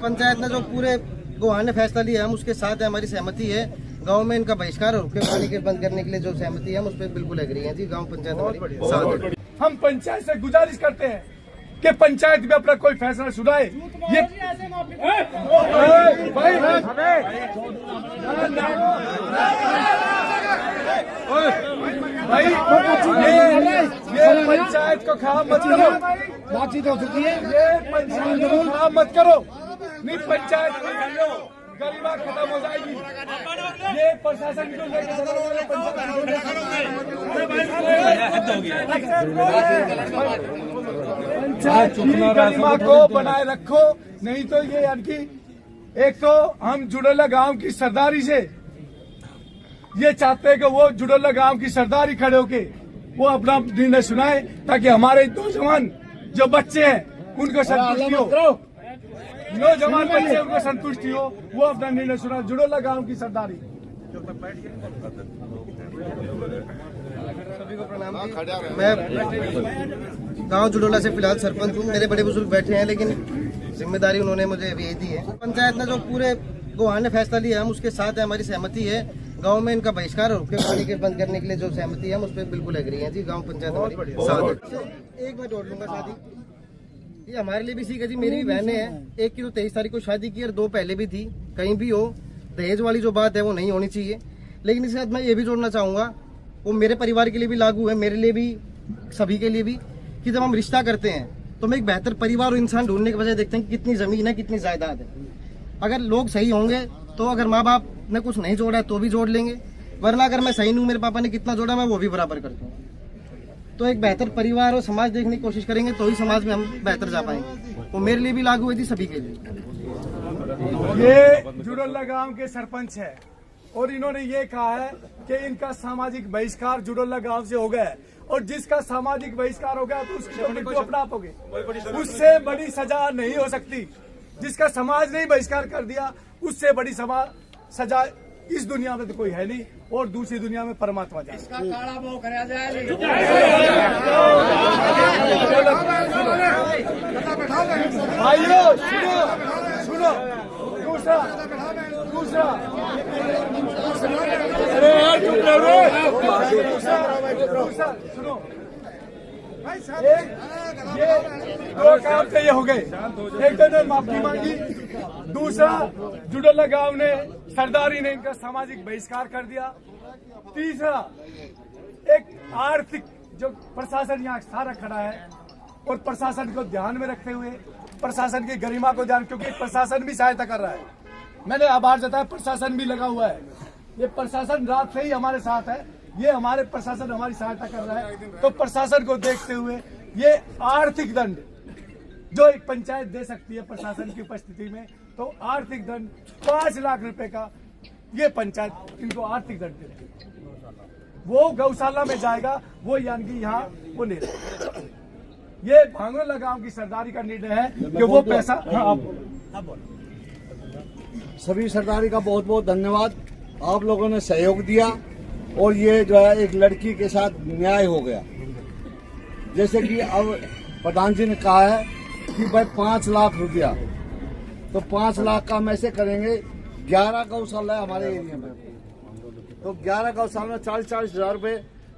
पंचायत ने जो पूरे गोहान ने फैसला लिया हम उसके साथ है, हमारी सहमति है। गांव में इनका बहिष्कार और पानी के बंद करने के लिए जो सहमति है हम उस पर बिल्कुल एग्री हैं जी। गांव पंचायत हमारी साथ है। हम पंचायत से गुजारिश करते हैं कि पंचायत में अपना कोई फैसला सुनाए। ये भाई ये पंचायत को खराब मत करो, बातचीत हो चुकी है। ये पंचायत को खराब मत करो, नहीं पंचायत गरीबा खत्म हो जाएगी। ये प्रशासन को पंचायत की गरिमा को बनाए रखो, नहीं तो ये यानी एक तो हम जुड़ेला गांव की सरदारी से ये चाहते हैं कि वो जुड़ेला गांव की सरदारी खड़े होके वो अपना निर्णय सुनाए ताकि हमारे नौजवान जो बच्चे हैं उनको संतुष्टि हो, नौजवान बच्चे उनको संतुष्टि हो, वो अपना निर्णय सुनाए। जुड़ेला गांव की सरदारी। सभी को प्रणाम। मैं गांव जुड़ोला से फिलहाल सरपंच हूँ। मेरे बड़े बुजुर्ग बैठे हैं लेकिन जिम्मेदारी उन्होंने मुझे अभी यही दी है। पंचायत ने जो पूरे गोहान ने फैसला लिया हम उसके साथ है, हमारी सहमति है। गांव में इनका बहिष्कार और पानी के बंद करने के लिए जो सहमति है हम उस पर बिल्कुल एग्री हैं जी। गांव पंचायत हमारी साथ है। एक मैं जोड़ लूंगा शादी, ये हमारे लिए भी सीख है जी। मेरी भी बहनें हैं, एक की तो 23 तारीख को शादी की और 2 पहले भी थी। कहीं भी हो दहेज वाली जो बात है वो नहीं होनी चाहिए। लेकिन इसके साथ मैं ये भी जोड़ना चाहूँगा, वो मेरे परिवार के लिए भी लागू है, मेरे लिए भी, सभी के लिए भी, कि जब हम रिश्ता करते हैं तो हम एक बेहतर परिवार और इंसान ढूंढने के बजाय देखते हैं कि कितनी जमीन है, कितनी जायदाद है। अगर लोग सही होंगे तो अगर माँ बाप ने कुछ नहीं जोड़ा है तो भी जोड़ लेंगे, वरना अगर मैं सही नहीं हूँ, मेरे पापा ने कितना जोड़ा मैं वो भी बराबर कर दूँगा। तो एक बेहतर परिवार और समाज देखने की कोशिश करेंगे तो ही समाज में हम बेहतर जा पाएंगे। वो मेरे लिए भी लागू है जी, सभी के लिए। ये जुड़ोला गांव के सरपंच है और इन्होंने ये कहा है कि इनका सामाजिक बहिष्कार जुड़ोला गांव से हो गया है और जिसका सामाजिक बहिष्कार हो गया तो उसकी मृत्यु अपना आप होगी। उससे बड़ी सजा नहीं हो सकती। जिसका समाज ने बहिष्कार कर दिया उससे बड़ी सजा इस दुनिया में तो कोई है नहीं और दूसरी दुनिया में परमात्मा जाए। इसका काला वो करा जाए। भाइयों सुनो दूसरा अरे यार चुप रहो सुनो। ये 2 काम तो ये हो गए, एक तो ने माफी मांगी, दूसरा जुड़ोला गांव ने सरदारी ने इनका सामाजिक बहिष्कार कर दिया, तीसरा एक आर्थिक जो प्रशासन यहाँ सारा खड़ा है और प्रशासन को ध्यान में रखते हुए प्रशासन की गरिमा को ध्यान, क्योंकि प्रशासन भी सहायता कर रहा है। मैंने आभार जताया, प्रशासन भी लगा हुआ है। ये प्रशासन रात से ही हमारे साथ है, ये हमारे प्रशासन हमारी सहायता कर रहा है। तो प्रशासन को देखते हुए ये आर्थिक दंड जो एक पंचायत दे सकती है प्रशासन की उपस्थिति में, तो आर्थिक दंड 5 लाख रुपए का ये पंचायत इनको आर्थिक दंड देती है। वो गौशाला में जाएगा, वो यानी कि यहाँ वो ले रहा। ये भांगोला गांव की सरदारी का निर्णय है कि वो पैसा। सभी सरदारी का बहुत बहुत धन्यवाद। आप लोगों ने सहयोग दिया और ये जो है एक लड़की के साथ न्याय हो गया। जैसे कि अब प्रधान जी ने कहा है कि भाई 5 लाख रुपया, तो 5 लाख का हम ऐसे करेंगे, 11 गौशाला है हमारे एरिया में, तो 11 गौशाला में 40-40 हजार रुपये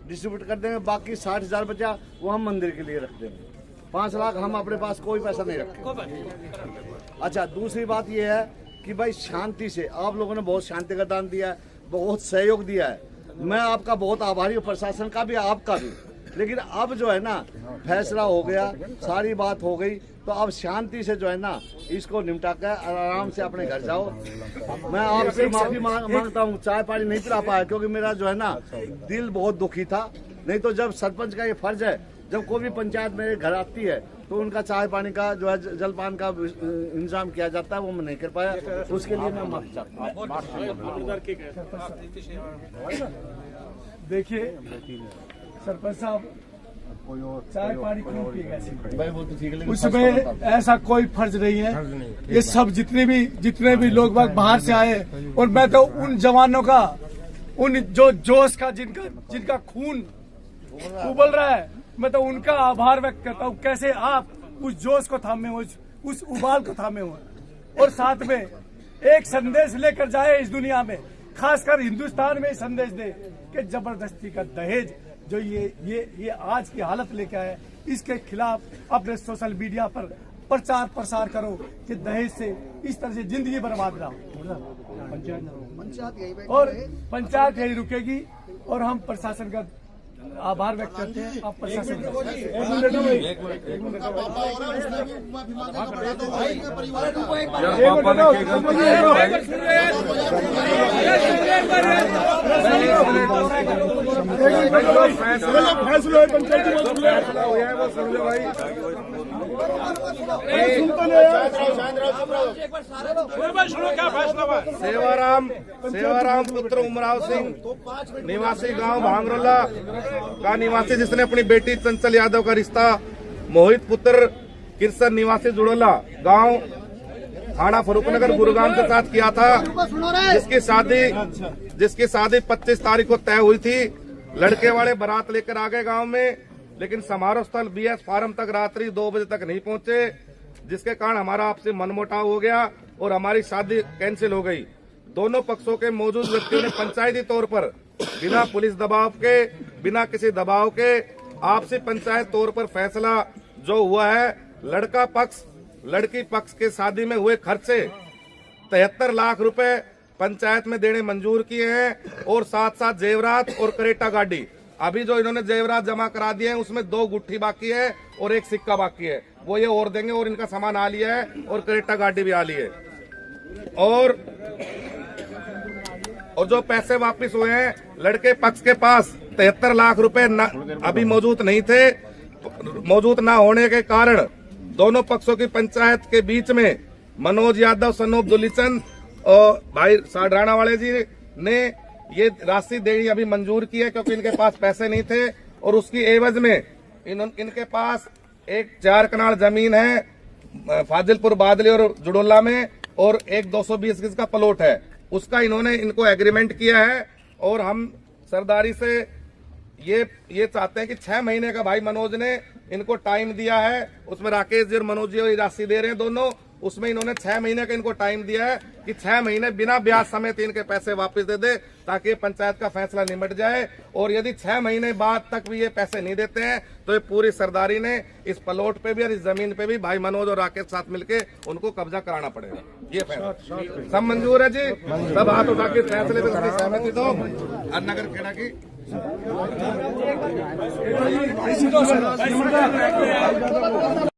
डिस्ट्रीब्यूट कर देंगे। बाकी 60 हजार बचा वो हम मंदिर के लिए रख देंगे। 5 लाख हम अपने पास कोई पैसा नहीं रखेंगे। अच्छा, दूसरी बात ये है कि भाई शांति से आप लोगों ने बहुत शांति का दान दिया है, बहुत सहयोग दिया है। मैं आपका बहुत आभारी हूँ, प्रशासन का भी, आपका भी। लेकिन अब जो है ना फैसला हो गया, सारी बात हो गई, तो अब शांति से जो है ना इसको निपटा कर आराम से अपने घर जाओ। मैं आपसे माफी मांगता हूँ, चाय पानी नहीं पिला पाया क्योंकि मेरा जो है ना दिल बहुत दुखी था। नहीं तो जब सरपंच का ये फर्ज है, जब कोई भी पंचायत मेरे घर आती है तो उनका चाय पानी का जो है जलपान का इंतजाम किया जाता है, वो मैं नहीं कर पाया, उसके लिए मैं माफी चाहता हूँ। देखिए सरपंच साहब, चाय पानी क्यों पिएगा, उसमें ऐसा कोई फर्ज नहीं है। ये सब जितने भी लोग बाहर से आए, और मैं तो उन जवानों का, उन जो जोश का जिनका खून उबल रहा है, मैं तो उनका आभार व्यक्त करता हूँ। कैसे आप उस जोश को थामे हो, उस उबाल को थामे हो। और साथ में एक संदेश लेकर जाए इस दुनिया में, खासकर हिंदुस्तान में संदेश दे कि जबरदस्ती का दहेज जो ये आज की हालत लेके आए, इसके खिलाफ अपने सोशल मीडिया पर प्रचार प्रसार करो कि दहेज से इस तरह से जिंदगी बर्बाद ना हो। और पंचायत यही रुकेगी और हम प्रशासन का आभार व्यक्त करते हैं। आप प्रशासन सेवाराम पुत्र उमराव सिंह निवासी गांव भांगरोला का निवासी, जिसने अपनी बेटी चंचल यादव का रिश्ता मोहित पुत्र किरसन निवासी जुड़ोला गांव थाना फरूखनगर गुरुग्राम के साथ किया था, जिसकी शादी 25 तारीख को तय हुई थी। लड़के वाले बारात लेकर आ गए गांव में, लेकिन समारोह स्थल BS फार्म तक रात्रि 2 बजे तक नहीं पहुंचे, जिसके कारण हमारा आपसी मनमुटाव हो गया और हमारी शादी कैंसिल हो गई। दोनों पक्षों के मौजूद व्यक्तियों ने पंचायती तौर पर बिना पुलिस दबाव के, बिना किसी दबाव के आपसी पंचायत तौर पर फैसला जो हुआ है, लड़का पक्ष लड़की पक्ष के शादी में हुए खर्चे 73 लाख रुपए पंचायत में देने मंजूर किए हैं और साथ साथ जेवरात और करेटा गाड़ी। अभी जो इन्होंने जेवरात जमा करा दिए हैं उसमें 2 गुट्ठी बाकी है और 1 सिक्का बाकी है, वो ये और देंगे और इनका सामान आ लिया है और करेटा गाड़ी भी आ ली है। और जो पैसे वापस हुए हैं, लड़के पक्ष के पास 73 लाख रुपए अभी मौजूद नहीं थे। मौजूद न होने के कारण दोनों पक्षों की पंचायत के बीच में मनोज यादव, सनोप दुलीचंद और भाई साढ़राना वाले जी ने ये राशि देनी अभी मंजूर की है, क्योंकि इनके पास पैसे नहीं थे और उसकी एवज में इनके पास एक 4 कनाल जमीन है फाजिलपुर बादली और जुड़ोला में और एक 220 गज का प्लॉट है, उसका इन्होंने इनको एग्रीमेंट किया है। और हम सरदारी से ये चाहते हैं कि 6 महीने का भाई मनोज ने इनको टाइम दिया है, उसमें राकेश जी और मनोज जी ये राशि दे रहे हैं दोनों, उसमें इन्होंने 6 महीने का इनको टाइम दिया है कि 6 महीने बिना ब्याज समेत इनके पैसे वापस दे दे, ताकि पंचायत का फैसला निमट जाए। और यदि 6 महीने बाद तक भी ये पैसे नहीं देते हैं तो ये पूरी सरदारी ने इस प्लॉट पे भी और इस जमीन पे भी भाई मनोज और राकेश साथ मिलके उनको कब्जा कराना पड़ेगा। ये फैसला सब मंजूर है जी, सब हाथ उठा के फैसले पे सहमति दो। नगर खेड़ा की